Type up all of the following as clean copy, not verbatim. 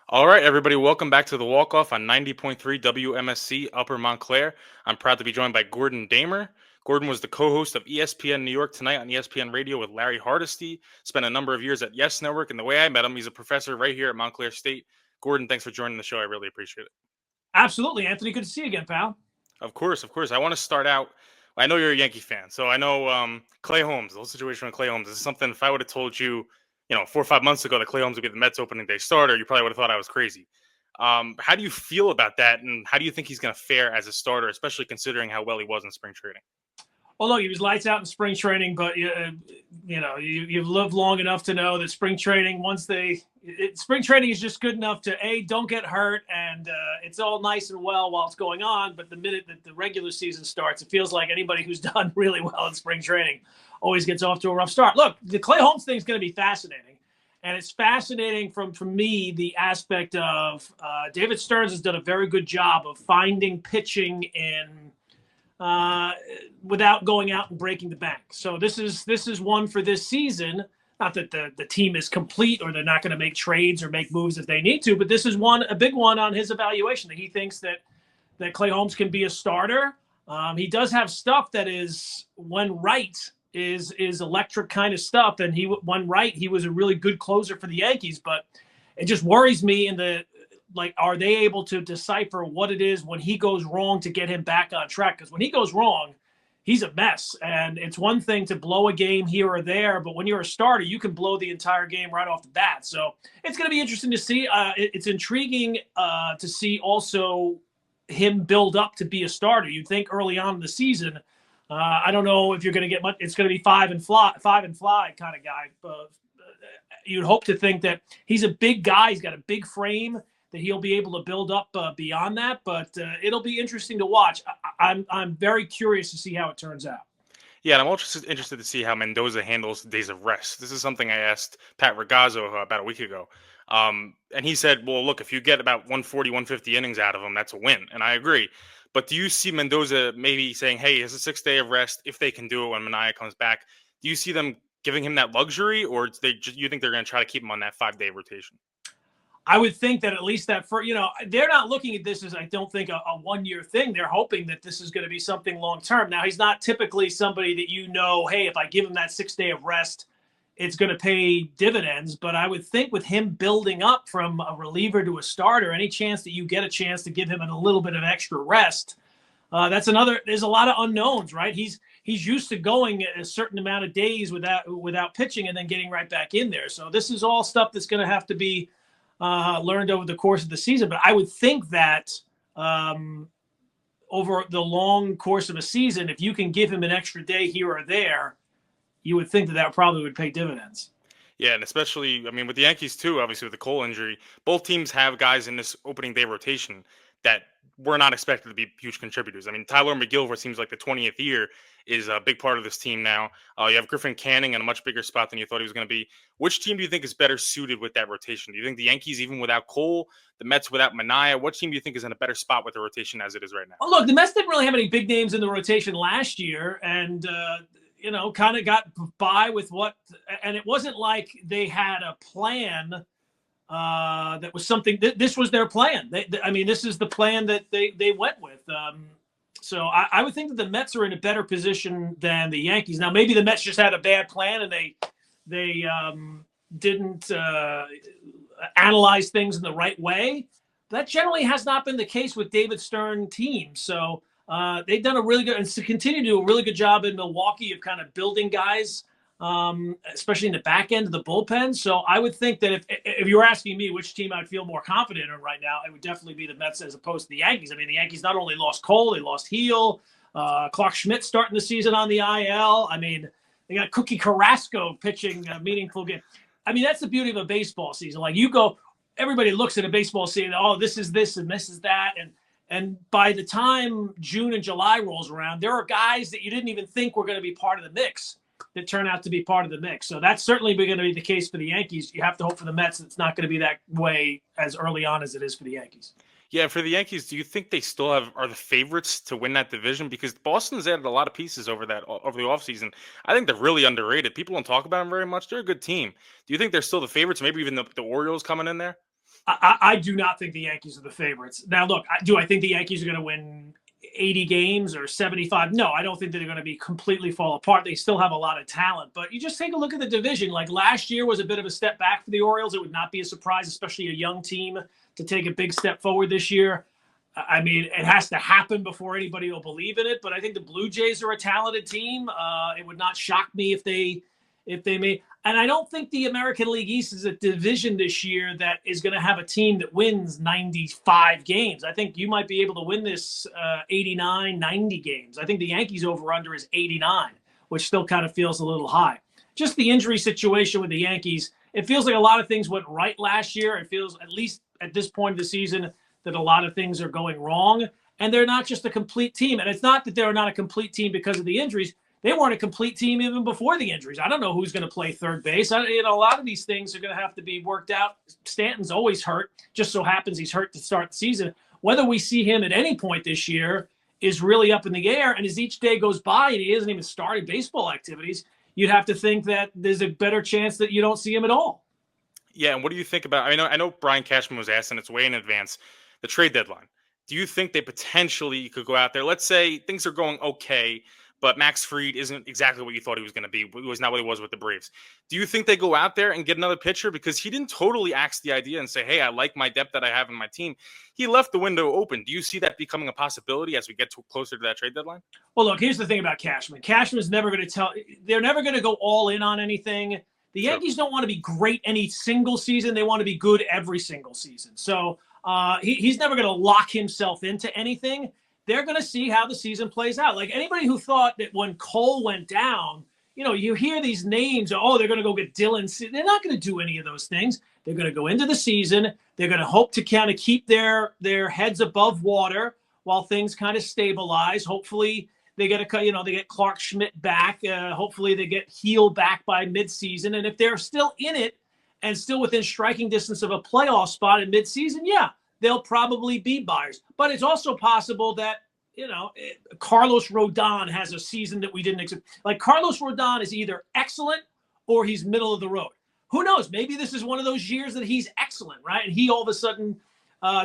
All right, everybody, welcome back to the Walkoff on 90.3 WMSC Upper Montclair. I'm proud to be joined by Gordon Damer. Gordon was the co-host of ESPN New York Tonight on ESPN Radio with Larry Hardesty. Spent a number of years at Yes Network, and the way I met him, he's a professor right here at Montclair State. Gordon, thanks for joining the show. I really appreciate it. Absolutely, Anthony. Good to see you again, pal. Of course, of course. I want to start out. I know you're a Yankee fan, so I know Clay Holmes, the whole situation with Clay Holmes. This is something. If I would have told you, 4 or 5 months ago that Clay Holmes would be the Mets opening day starter, you probably would have thought I was crazy. How do you feel about that, and how do you think he's going to fare as a starter, especially considering how well he was in spring training? Well, look, he was lights out in spring training, but you've lived long enough to know that spring training, spring training is just good enough to don't get hurt, and it's all nice and well while it's going on. But the minute that the regular season starts, it feels like anybody who's done really well in spring training always gets off to a rough start. Look, the Clay Holmes thing is going to be fascinating. And it's fascinating from me, the aspect of David Stearns has done a very good job of finding pitching in without going out and breaking the bank. So this is one for this season. Not that the team is complete or they're not going to make trades or make moves if they need to, but this is a big one on his evaluation that he thinks that Clay Holmes can be a starter. He does have stuff that is, when right, is electric kind of stuff. And when right, he was a really good closer for the Yankees, but it just worries me are they able to decipher what it is when he goes wrong to get him back on track? Because when he goes wrong, he's a mess. And it's one thing to blow a game here or there, but when you're a starter, you can blow the entire game right off the bat. So it's going to be interesting to see. It's intriguing to see also him build up to be a starter. You'd think early on in the season, I don't know if you're going to get much. It's going to be five and fly kind of guy. You'd hope to think that he's a big guy. He's got a big frame that he'll be able to build up beyond that. But it'll be interesting to watch. I'm very curious to see how it turns out. Yeah, and I'm also interested to see how Mendoza handles days of rest. This is something I asked Pat Regazzo about a week ago. And he said, well, look, if you get about 140, 150 innings out of him, that's a win. And I agree. But do you see Mendoza maybe saying, hey, it's a 6 day of rest if they can do it when Manaea comes back? Do you see them giving him that luxury, or you think they're going to try to keep him on that 5 day rotation? I would think that at least they're not looking at this as, I don't think, a 1 year thing. They're hoping that this is going to be something long term. Now, he's not typically somebody that hey, if I give him that 6 day of rest, it's going to pay dividends. But I would think with him building up from a reliever to a starter, any chance that you get a chance to give him a little bit of extra rest, there's a lot of unknowns, right? He's used to going a certain amount of days without pitching and then getting right back in there. So this is all stuff that's going to have to be learned over the course of the season. But I would think that over the long course of a season, if you can give him an extra day here or there, you would think that probably would pay dividends. Yeah, and especially, with the Yankees too, obviously with the Cole injury, both teams have guys in this opening day rotation that were not expected to be huge contributors. Tyler McGill, what seems like the 20th year, is a big part of this team now. You have Griffin Canning in a much bigger spot than you thought he was going to be. Which team do you think is better suited with that rotation? Do you think the Yankees, even without Cole, the Mets without Manaea, what team do you think is in a better spot with the rotation as it is right now? Well, look, the Mets didn't really have any big names in the rotation last year, and kind of got by with and it wasn't like they had a plan that was something. This was their plan. This is the plan that they went with. So I would think that the Mets are in a better position than the Yankees. Now, maybe the Mets just had a bad plan and they didn't analyze things in the right way. That generally has not been the case with David Stern teams. So they've done a really good and continue to do a really good job in Milwaukee of kind of building guys, especially in the back end of the bullpen. So I would think that if you were asking me which team I'd feel more confident in right now, it would definitely be the Mets as opposed to the Yankees. The Yankees not only lost Cole, they lost Heel, Clark Schmidt starting the season on the IL. They got Cookie Carrasco pitching a meaningful game. That's the beauty of a baseball season. Like everybody looks at a baseball season, oh, this is this and this is that. And by the time June and July rolls around, there are guys that you didn't even think were going to be part of the mix that turn out to be part of the mix. So that's certainly going to be the case for the Yankees. You have to hope for the Mets it's not going to be that way as early on as it is for the Yankees. Yeah, for the Yankees, do you think they still are the favorites to win that division? Because Boston's added a lot of pieces over the offseason. I think they're really underrated. People don't talk about them very much. They're a good team. Do you think they're still the favorites? Maybe even the Orioles coming in there? I do not think the Yankees are the favorites. Now, look, do I think the Yankees are going to win 80 games or 75? No, I don't think they're going to be completely fall apart. They still have a lot of talent. But you just take a look at the division. Like last year was a bit of a step back for the Orioles. It would not be a surprise, especially a young team, to take a big step forward this year. I mean, it has to happen before anybody will believe in it. But I think the Blue Jays are a talented team. It would not shock me if they made. And I don't think the American League East is a division this year that is going to have a team that wins 95 games. I think you might be able to win this 89, 90 games. I think the Yankees over-under is 89, which still kind of feels a little high. Just the injury situation with the Yankees, it feels like a lot of things went right last year. It feels, at least at this point of the season, that a lot of things are going wrong. And they're not just a complete team. And it's not that they're not a complete team because of the injuries. They weren't a complete team even before the injuries. I don't know who's going to play third base. A lot of these things are going to have to be worked out. Stanton's always hurt. Just so happens he's hurt to start the season. Whether we see him at any point this year is really up in the air. And as each day goes by and he hasn't even started baseball activities, you'd have to think that there's a better chance that you don't see him at all. Yeah, and what do you think about? I know Brian Cashman was asked, and it's way in advance, the trade deadline. Do you think they potentially could go out there? Let's say things are going okay, but Max Fried isn't exactly what you thought he was going to be. He was not what he was with the Braves. Do you think they go out there and get another pitcher? Because he didn't totally axe the idea and say, hey, I like my depth that I have in my team. He left the window open. Do you see that becoming a possibility as we get closer to that trade deadline? Well, look, here's the thing about Cashman. Cashman's never going to they're never going to go all in on anything. The Yankees don't want to be great any single season. They want to be good every single season. So he's never going to lock himself into anything. They're going to see how the season plays out. Like anybody who thought that when Cole went down, you hear these names, oh, they're going to go get Dylan. They're not going to do any of those things. They're going to go into the season. They're going to hope to kind of keep their heads above water while things kind of stabilize. Hopefully they get they get Clark Schmidt back. Hopefully they get Heel back by midseason. And if they're still in it and still within striking distance of a playoff spot in midseason, yeah, they'll probably be buyers. But it's also possible that, Carlos Rodon has a season that we didn't expect. Like Carlos Rodon is either excellent or he's middle of the road. Who knows? Maybe this is one of those years that he's excellent, right? And he all of a sudden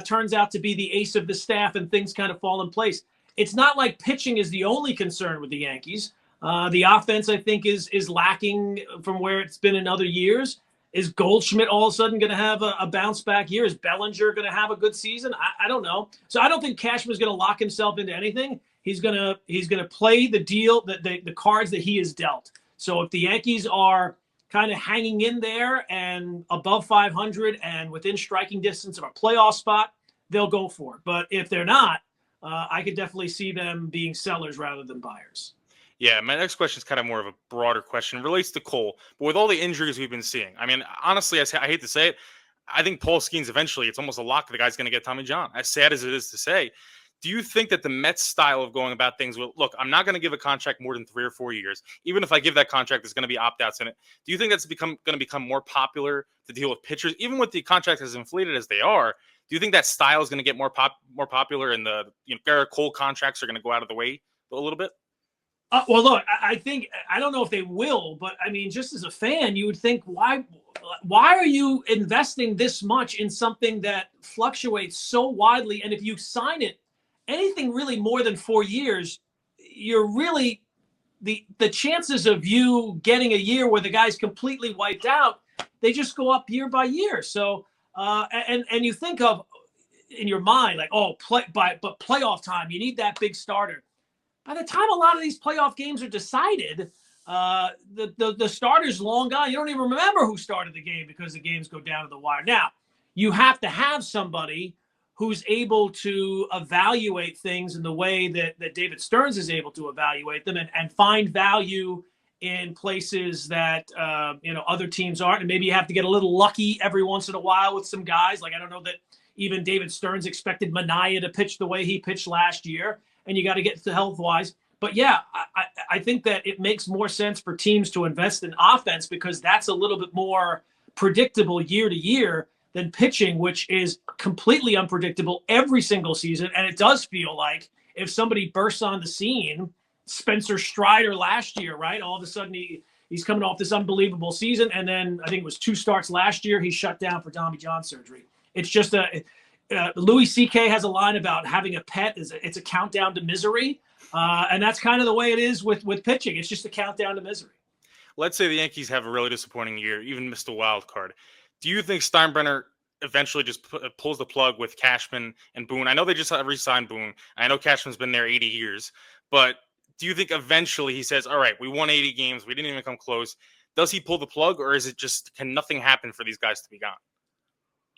turns out to be the ace of the staff and things kind of fall in place. It's not like pitching is the only concern with the Yankees. The offense, I think, is lacking from where it's been in other years. Is Goldschmidt all of a sudden going to have a bounce back year? Is Bellinger going to have a good season? I don't know. So I don't think Cashman's going to lock himself into anything. He's going to play the deal, the cards that he is dealt. So if the Yankees are kind of hanging in there and above 500 and within striking distance of a playoff spot, they'll go for it. But if they're not, I could definitely see them being sellers rather than buyers. Yeah, my next question is kind of more of a broader question. It relates to Cole, but with all the injuries we've been seeing, I mean, honestly, I hate to say it, I think Paul Skeens eventually, it's almost a lock the guy's going to get Tommy John. As sad as it is to say, do you think that the Mets style of going about things will, look, I'm not going to give a contract more than 3 or 4 years. Even if I give that contract, there's going to be opt-outs in it. Do you think that's going to become more popular to deal with pitchers, even with the contracts as inflated as they are? Do you think that style is going to get more popular and the Garrett Cole contracts are going to go out of the way a little bit? Well, look, I think, I don't know if they will, but I mean, just as a fan, you would think, why are you investing this much in something that fluctuates so widely? And if you sign it, anything really more than 4 years, you're really, the chances of you getting a year where the guy's completely wiped out, they just go up year by year. So, and you think of in your mind, like, oh, but playoff time, you need that big starter. By the time a lot of these playoff games are decided, the starter's long gone. You don't even remember who started the game because the games go down to the wire. Now, you have to have somebody who's able to evaluate things in the way that David Stearns is able to evaluate them and find value in places that other teams aren't. And maybe you have to get a little lucky every once in a while with some guys. Like, I don't know that even David Stearns expected Manaea to pitch the way he pitched last year. And you got to get to health-wise. But, yeah, I think that it makes more sense for teams to invest in offense because that's a little bit more predictable year to year than pitching, which is completely unpredictable every single season. And it does feel like if somebody bursts on the scene, Spencer Strider last year, right, all of a sudden he's coming off this unbelievable season. And then I think it was 2 starts last year. He shut down for Tommy John surgery. It's just Louis C.K. has a line about having a pet. It's a countdown to misery. And that's kind of the way it is with pitching. It's just a countdown to misery. Let's say the Yankees have a really disappointing year, even missed a wild card. Do you think Steinbrenner eventually just pulls the plug with Cashman and Boone? I know they just re-signed Boone. I know Cashman's been there 80 years, but do you think eventually he says, all right, we won 80 games, we didn't even come close? Does he pull the plug, or is it just, can nothing happen for these guys to be gone?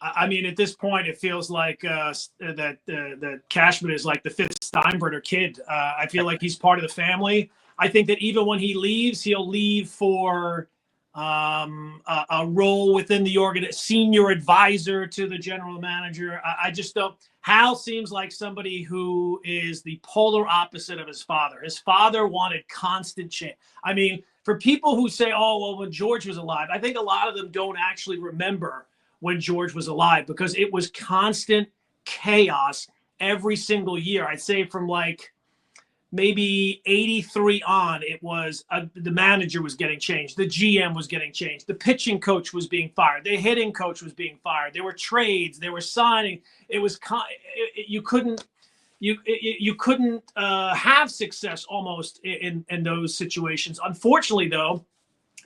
I mean, at this point, it feels like that Cashman is like the fifth Steinbrenner kid. I feel like he's part of the family. I think that even when he leaves, he'll leave for a role within the senior advisor to the general manager. I just don't. Hal seems like somebody who is the polar opposite of his father. His father wanted constant change. I mean, for people who say, oh, well, when George was alive, I think a lot of them don't actually remember when George was alive, because it was constant chaos every single year. I'd say from like maybe 83 on, it was the manager was getting changed. The GM was getting changed. The pitching coach was being fired. The hitting coach was being fired. There were trades. They were signing. It was you couldn't have success almost in those situations. Unfortunately, though,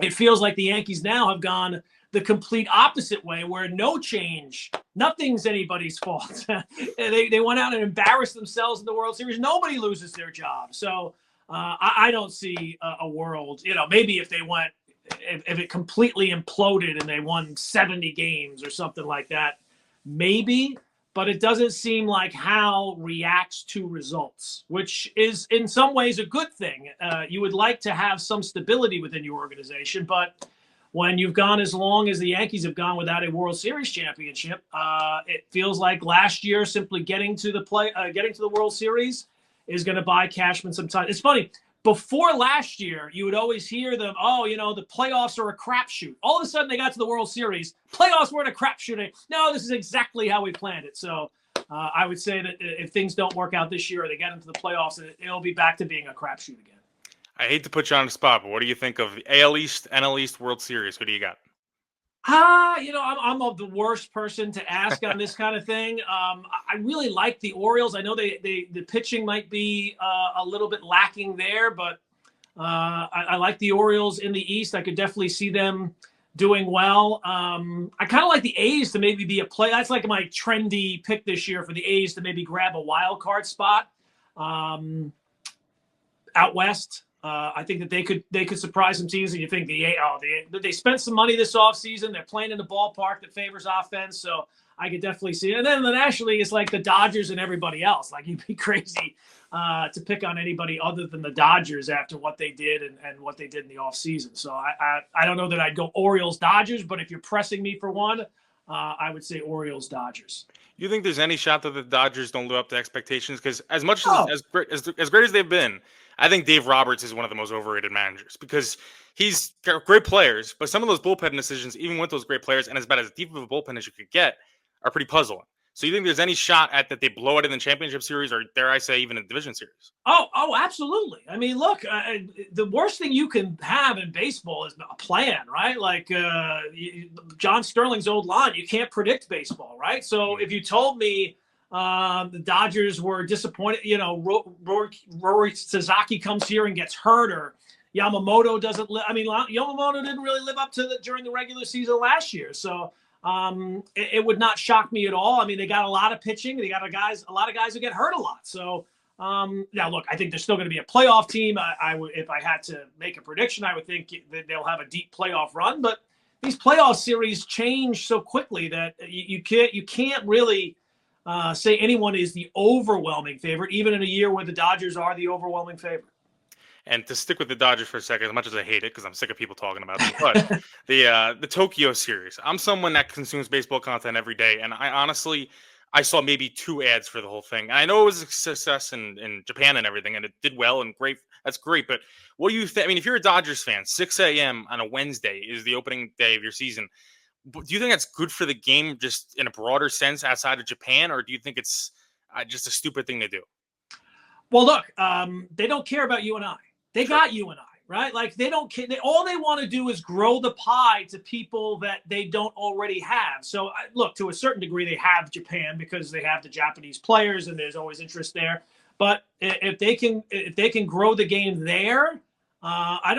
it feels like the Yankees now have gone the complete opposite way, where no change, nothing's anybody's fault. They went out and embarrassed themselves in the World Series. Nobody loses their job. So I don't see a world, maybe if it completely imploded and they won 70 games or something like that, maybe, but it doesn't seem like Hal reacts to results, which is in some ways a good thing. You would like to have some stability within your organization, but when you've gone as long as the Yankees have gone without a World Series championship, it feels like last year simply getting to the World Series is going to buy Cashman some time. It's funny. Before last year, you would always hear them, the playoffs are a crapshoot. All of a sudden, they got to the World Series. Playoffs weren't a crapshoot. No, this is exactly how we planned it. So I would say that if things don't work out this year or they get into the playoffs, it'll be back to being a crapshoot again. I hate to put you on the spot, but what do you think of the AL East, NL East, World Series? Who do you got? I'm of the worst person to ask on this kind of thing. I really like the Orioles. I know the pitching might be a little bit lacking there, but I like the Orioles in the East. I could definitely see them doing well. I kind of like the A's to maybe be a play. That's like my trendy pick this year for the A's to maybe grab a wild card spot out west. I think that they could surprise some teams, and you think they spent some money this offseason. They're playing in the ballpark that favors offense, so I could definitely see it. And then the National League is like the Dodgers and everybody else. Like, you'd be crazy to pick on anybody other than the Dodgers after what they did and what they did in the offseason. So I don't know that I'd go Orioles Dodgers, but if you're pressing me for one, I would say Orioles Dodgers. You think there's any shot that the Dodgers don't live up to expectations? Because as much as great as they've been, I think Dave Roberts is one of the most overrated managers, because he's got great players, but some of those bullpen decisions, even with those great players and as bad as deep of a bullpen as you could get, are pretty puzzling. So you think there's any shot at that they blow it in the championship series, or dare I say even in the division series? Oh, absolutely. I mean, look, the worst thing you can have in baseball is a plan, right? Like John Sterling's old line, you can't predict baseball, right? So if you told me the Dodgers were disappointed, Rory Sasaki comes here and gets hurt, or Yamamoto doesn't Yamamoto didn't really live up to during the regular season last year. So it would not shock me at all. I mean, they got a lot of pitching. They got a lot of guys who get hurt a lot. So now, look, I think they're still going to be a playoff team. I would, if I had to make a prediction, I would think that they'll have a deep playoff run. But these playoff series change so quickly that you can't really say anyone is the overwhelming favorite, even in a year where the Dodgers are the overwhelming favorite. And to stick with the Dodgers for a second, as much as I hate it, because I'm sick of people talking about it, but the Tokyo series. I'm someone that consumes baseball content every day, and I saw maybe 2 ads for the whole thing. And I know it was a success in Japan and everything, and it did well and great. That's great. But what do you think? I mean, if you're a Dodgers fan, 6 a.m. on a Wednesday is the opening day of your season. Do you think that's good for the game, just in a broader sense outside of Japan, or do you think it's just a stupid thing to do? Well, look, they don't care about you and I. They got you and I. right? Like they don't care. All they want to do is grow the pie to people that they don't already have. So look, to a certain degree, they have Japan because they have the Japanese players, and there's always interest there. But if they can grow the game there, I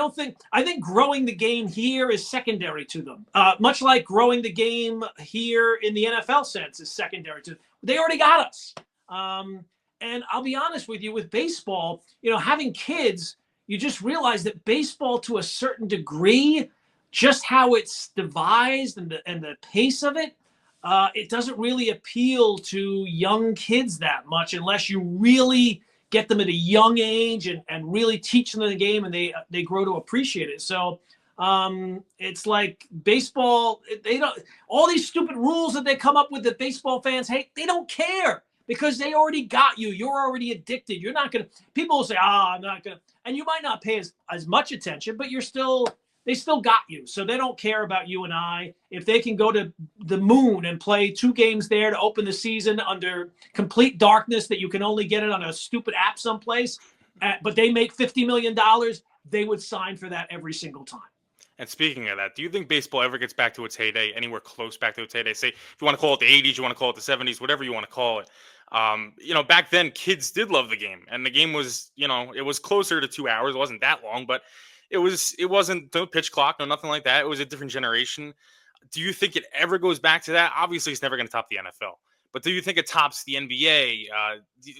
think growing the game here is secondary to them. Much like growing the game here in the NFL sense is secondary to them. They already got us. And I'll be honest with you, with baseball, having kids, you just realize that baseball, to a certain degree, just how it's devised and the pace of it, it doesn't really appeal to young kids that much unless you really get them at a young age and really teach them the game, and they grow to appreciate it. So it's like baseball, they don't, all these stupid rules that they come up with that baseball fans hate, they don't care because they already got you. You're already addicted. You're not going to, people will say, I'm not going to, and you might not pay as much attention, but they still got you. So they don't care about you and I. If they can go to the moon and play 2 games there to open the season under complete darkness that you can only get it on a stupid app someplace, but they make $50 million, they would sign for that every single time. And speaking of that, do you think baseball ever gets back to its heyday, anywhere close back to its heyday? Say, if you want to call it the 80s, you want to call it the 70s, whatever you want to call it. Back then, kids did love the game. And the game was, it was closer to 2 hours. It wasn't that long, but it wasn't no pitch clock, no nothing like that. It was a different generation. Do you think it ever goes back to that? Obviously, it's never going to top the NFL. But do you think it tops the NBA?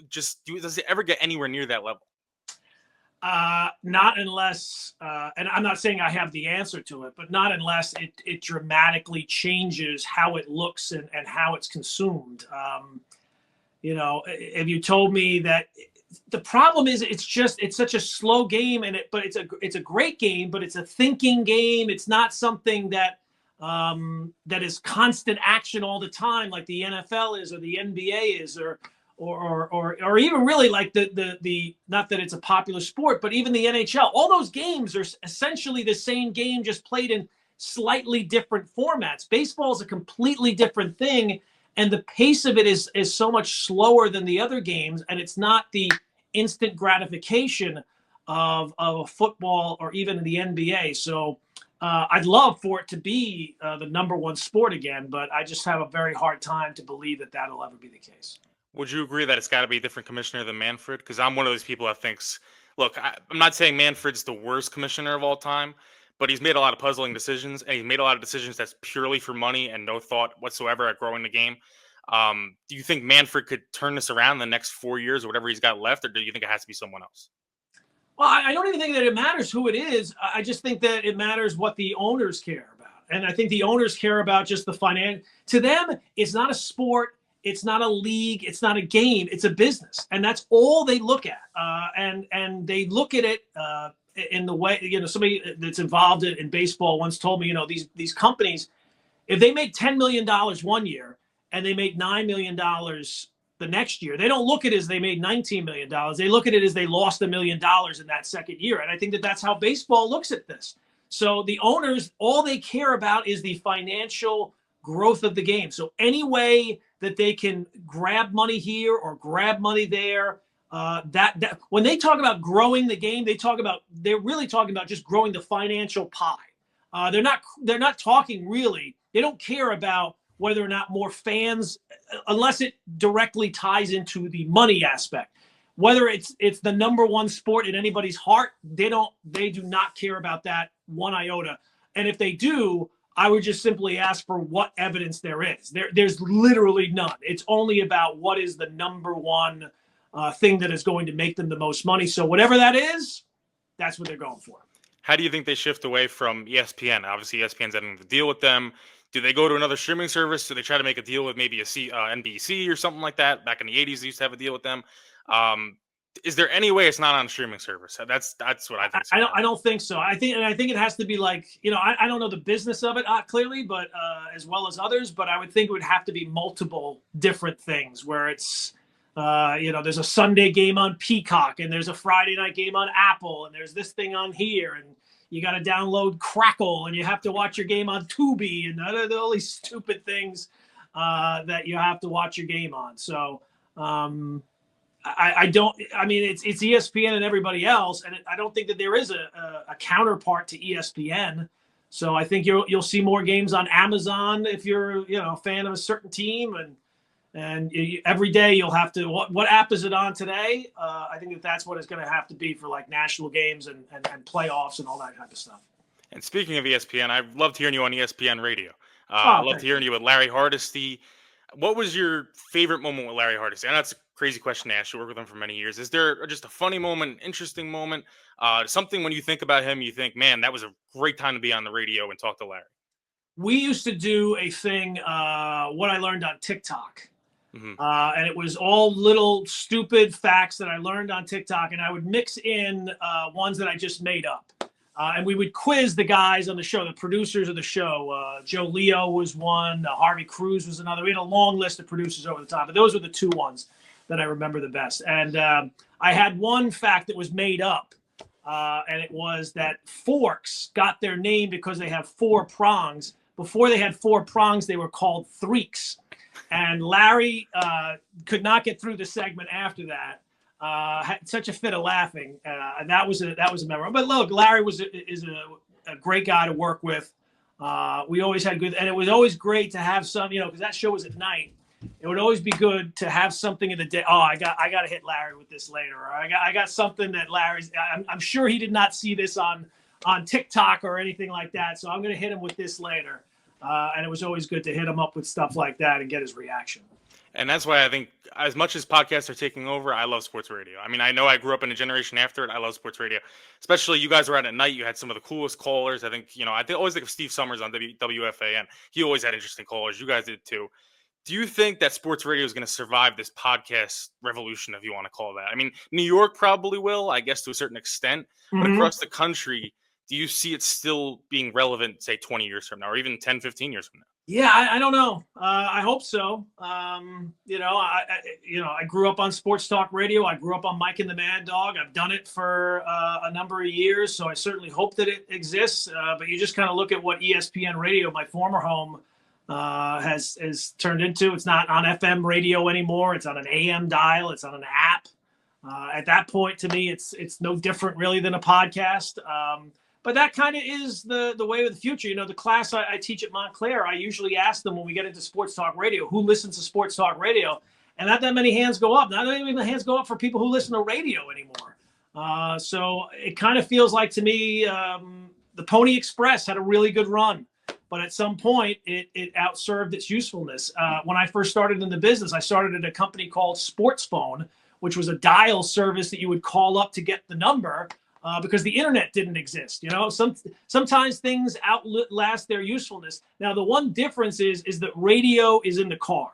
Does it ever get anywhere near that level? Not unless, and I'm not saying I have the answer to it, but not unless it dramatically changes how it looks and how it's consumed. If you told me that the problem is it's such a slow game, but it's a great game, but it's a thinking game. It's not something that is constant action all the time like the NFL is or the NBA is or even really like the not that it's a popular sport, but even the NHL. All those games are essentially the same game, just played in slightly different formats. Baseball is a completely different thing, and the pace of it is so much slower than the other games, and it's not the instant gratification of a football or even the NBA. So I'd love for it to be the number one sport again, but I just have a very hard time to believe that that'll ever be the case. Would you agree that it's got to be a different commissioner than Manfred? Because I'm one of those people that thinks, look, I'm not saying Manfred's the worst commissioner of all time, but he's made a lot of puzzling decisions, and he's made a lot of decisions that's purely for money and no thought whatsoever at growing the game. Do you think Manfred could turn this around in the next 4 years or whatever he's got left, or do you think it has to be someone else? Well, I don't even think that it matters who it is. I just think that it matters what the owners care about. And I think the owners care about just the finance. To them, it's not a sport. It's not a league. It's not a game. It's a business. And that's all they look at. And they look at it in the way, somebody that's involved in baseball once told me, these companies, if they make $10 million one year and they make $9 million the next year, they don't look at it as they made $19 million. They look at it as they lost $1 million in that second year. And I think that that's how baseball looks at this. So the owners, all they care about is the financial growth of the game. So any way that they can grab money here or grab money there, that when they talk about growing the game, they're really talking about just growing the financial pie. They're not talking really. They don't care about whether or not more fans, unless it directly ties into the money aspect. Whether it's the number one sport in anybody's heart, they do not care about that one iota. And if they do, I would just simply ask for what evidence there is. There's literally none. It's only about what is the number one thing that is going to make them the most money. So whatever that is, that's what they're going for. How do you think they shift away from ESPN? Obviously, ESPN's ending the deal with them. Do they go to another streaming service? Do they try to make a deal with maybe NBC or something like that? Back in the 80s, they used to have a deal with them. Is there any way it's not on a streaming service? That's what I think. I don't think so. I think it has to be like, I don't know the business of it clearly, but as well as others, but I would think it would have to be multiple different things where it's, there's a Sunday game on Peacock and there's a Friday night game on Apple and there's this thing on here and you got to download Crackle and you have to watch your game on Tubi and all these stupid things that you have to watch your game on. So, I don't. I mean, it's ESPN and everybody else, and I don't think that there is a counterpart to ESPN. So I think you'll see more games on Amazon if you're a fan of a certain team, and every day you'll have to what app is it on today? I think that's what it's going to have to be for like national games and playoffs and all that kind of stuff. And speaking of ESPN, I loved hearing you on ESPN Radio. I Oh, loved hearing you with Larry Hardesty. What was your favorite moment with Larry Hardesty? I know that's a crazy question to ask. You worked with him for many years. Is there just a funny moment, interesting moment, something when you think about him, you think, man, that was a great time to be on the radio and talk to Larry? We used to do a thing, what I learned on TikTok. And it was all little stupid facts that I learned on TikTok, and I would mix in ones that I just made up. And we would quiz the guys on the show, the producers of the show. Joe Leo was one. Harvey Cruz was another. We had a long list of producers over the top, but those were the two ones that I remember the best. And I had one fact that was made up, and it was that forks got their name because they have four prongs. Before they had four prongs, they were called threeks. And Larry could not get through the segment after that. Had such a fit of laughing, and that was a memorable. But look, Larry is a great guy to work with. We always had good, and it was always great to have some, because that show was at night. It would always be good to have something in the day. Oh, I got to hit Larry with this later. Or I got something that Larry's. I'm sure he did not see this on TikTok or anything like that. So I'm going to hit him with this later. And it was always good to hit him up with stuff like that and get his reaction. And that's why I think as much as podcasts are taking over, I love sports radio. I mean, I know I grew up in a generation after it. I love sports radio, especially you guys were out at night. You had some of the coolest callers. I think, I always think of Steve Summers on WFAN. He always had interesting callers. You guys did too. Do you think that sports radio is going to survive this podcast revolution, if you want to call that? I mean, New York probably will, I guess, to a certain extent, but across the country, do you see it still being relevant, say, 20 years from now, or even 10, 15 years from now? Yeah, I don't know. I hope so. I grew up on sports talk radio. I grew up on Mike and the Mad Dog. I've done it for a number of years, so I certainly hope that it exists. But you just kind of look at what ESPN Radio, my former home, has turned into. It's not on FM radio anymore. It's on an AM dial. It's on an app. At that point, to me, it's no different really than a podcast. But that kind of is the way of the future. The class I teach at Montclair, I usually ask them when we get into sports talk radio, who listens to sports talk radio? And not that many hands go up. Not even the hands go up for people who listen to radio anymore. So it kind of feels like to me, the Pony Express had a really good run. But at some point, it outserved its usefulness. When I first started in the business, I started at a company called Sports Phone, which was a dial service that you would call up to get the number. Because the internet didn't exist, sometimes things outlast their usefulness. Now, the one difference is that radio is in the car.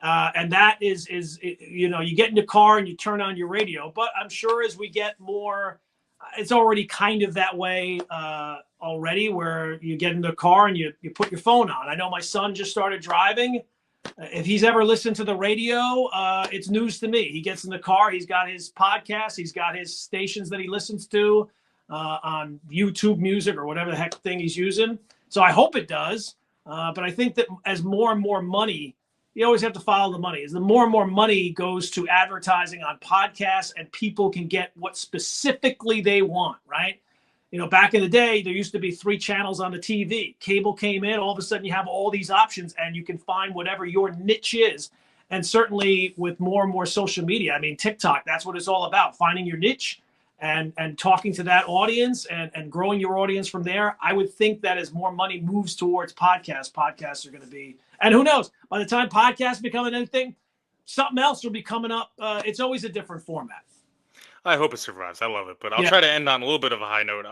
And that is you get in the car and you turn on your radio. But I'm sure as we get more, it's already kind of that way already, where you get in the car and you put your phone on. I know my son just started driving. If he's ever listened to the radio, it's news to me. He gets in the car. He's got his podcast. He's got his stations that he listens to on YouTube Music or whatever the heck thing he's using. So I hope it does. But I think that as more and more money, you always have to follow the money. As the more and more money goes to advertising on podcasts and people can get what specifically they want, right? Back in the day, there used to be 3 channels on the TV. Cable came in, all of a sudden you have all these options and you can find whatever your niche is. And certainly with more and more social media, I mean, TikTok, that's what it's all about, finding your niche and talking to that audience and growing your audience from there. I would think that as more money moves towards podcasts are going to be, and who knows, by the time podcasts become anything, something else will be coming up. It's always a different format. I hope it survives. I love it. But I'll try to end on a little bit of a high note.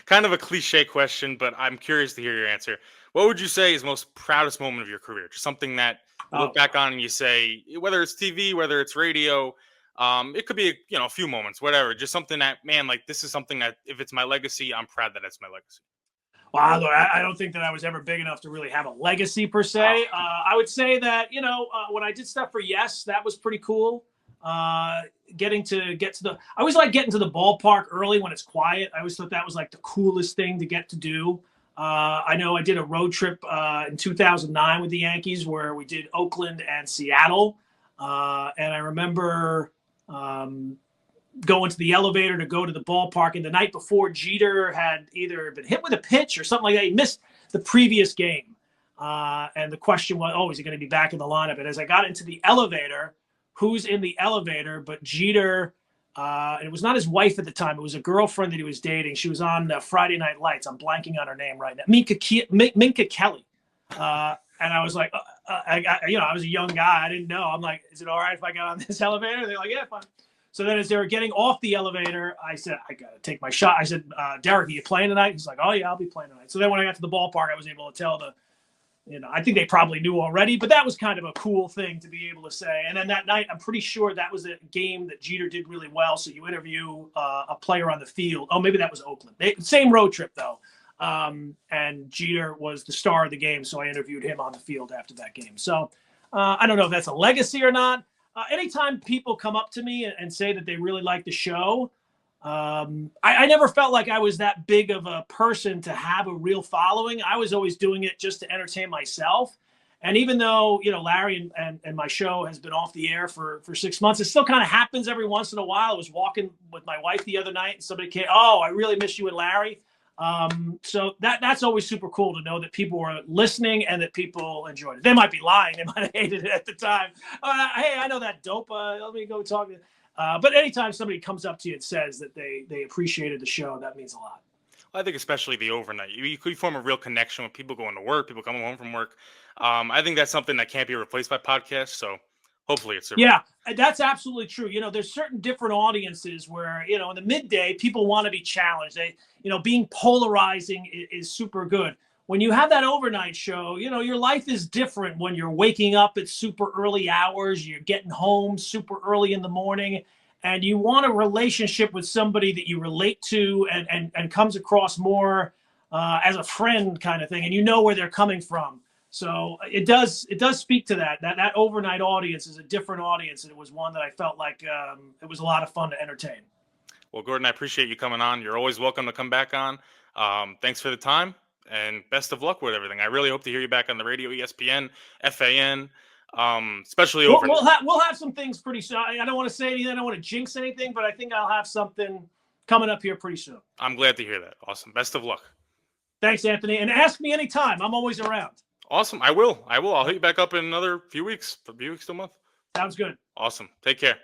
Kind of a cliche question, but I'm curious to hear your answer. What would you say is most proudest moment of your career? Just something that you look back on and you say, whether it's TV, whether it's radio, it could be a few moments, whatever. Just something that, man, like this is something that if it's my legacy, I'm proud that it's my legacy. Wow, I don't think that I was ever big enough to really have a legacy per se. I would say that when I did stuff for Yes, that was pretty cool. Getting to get to I always like getting to the ballpark early when it's quiet. I always thought that was like the coolest thing to get to do. I know I did a road trip in 2009 with the Yankees where we did Oakland and Seattle. And I remember going to the elevator to go to the ballpark. And the night before, Jeter had either been hit with a pitch or something like that. He missed the previous game. And the question was, oh, is he going to be back in the lineup? And as I got into the elevator, who's in the elevator but Jeter? And it was not his wife at the time. It was a girlfriend that he was dating. She was on Friday Night Lights. I'm blanking on her name right now. Minka Kelly. And I was like, I was a young guy. I didn't know. I'm like, is it all right if I got on this elevator? They're like, yeah, fine. So then as they were getting off the elevator, I said, I got to take my shot. I said, Derek, are you playing tonight? He's like, oh, yeah, I'll be playing tonight. So then when I got to the ballpark, I was able to tell I think they probably knew already, but that was kind of a cool thing to be able to say. And then that night, I'm pretty sure that was a game that Jeter did really well. So you interview a player on the field. Oh, maybe that was Oakland. Same road trip, though. And Jeter was the star of the game, so I interviewed him on the field after that game. So I don't know if that's a legacy or not. Anytime people come up to me and say that they really like the show, I never felt like I was that big of a person to have a real following. I was always doing it just to entertain myself. And even though, Larry and my show has been off the air for 6 months, it still kind of happens every once in a while. I was walking with my wife the other night and somebody came, oh, I really miss you and Larry. So that's always super cool to know that people were listening and that people enjoyed it. They might be lying. They might have hated it at the time. Hey, I know that dope. Let me go talk. But anytime somebody comes up to you and says that they appreciated the show, that means a lot. I think especially the overnight, you could form a real connection with people going to work, people coming home from work. I think that's something that can't be replaced by podcasts. So hopefully it's Yeah, that's absolutely true. There's certain different audiences where, in the midday, people want to be challenged. Being polarizing is super good. When you have that overnight show, your life is different when you're waking up at super early hours, you're getting home super early in the morning, and you want a relationship with somebody that you relate to and comes across more as a friend kind of thing, and you know where they're coming from. So it does speak to that overnight audience is a different audience, and it was one that I felt like it was a lot of fun to entertain. Well, Gordon, I appreciate you coming on. You're always welcome to come back on. Thanks for the time and best of luck with everything. I really hope to hear you back on the radio, ESPN, FAN, especially over. We'll have some things pretty soon. I don't want to say anything. I don't want to jinx anything, but I think I'll have something coming up here pretty soon. I'm glad to hear that. Awesome. Best of luck. Thanks, Anthony. And ask me anytime. I'm always around. Awesome. I will. I'll hit you back up in another few weeks to a month. Sounds good. Awesome. Take care.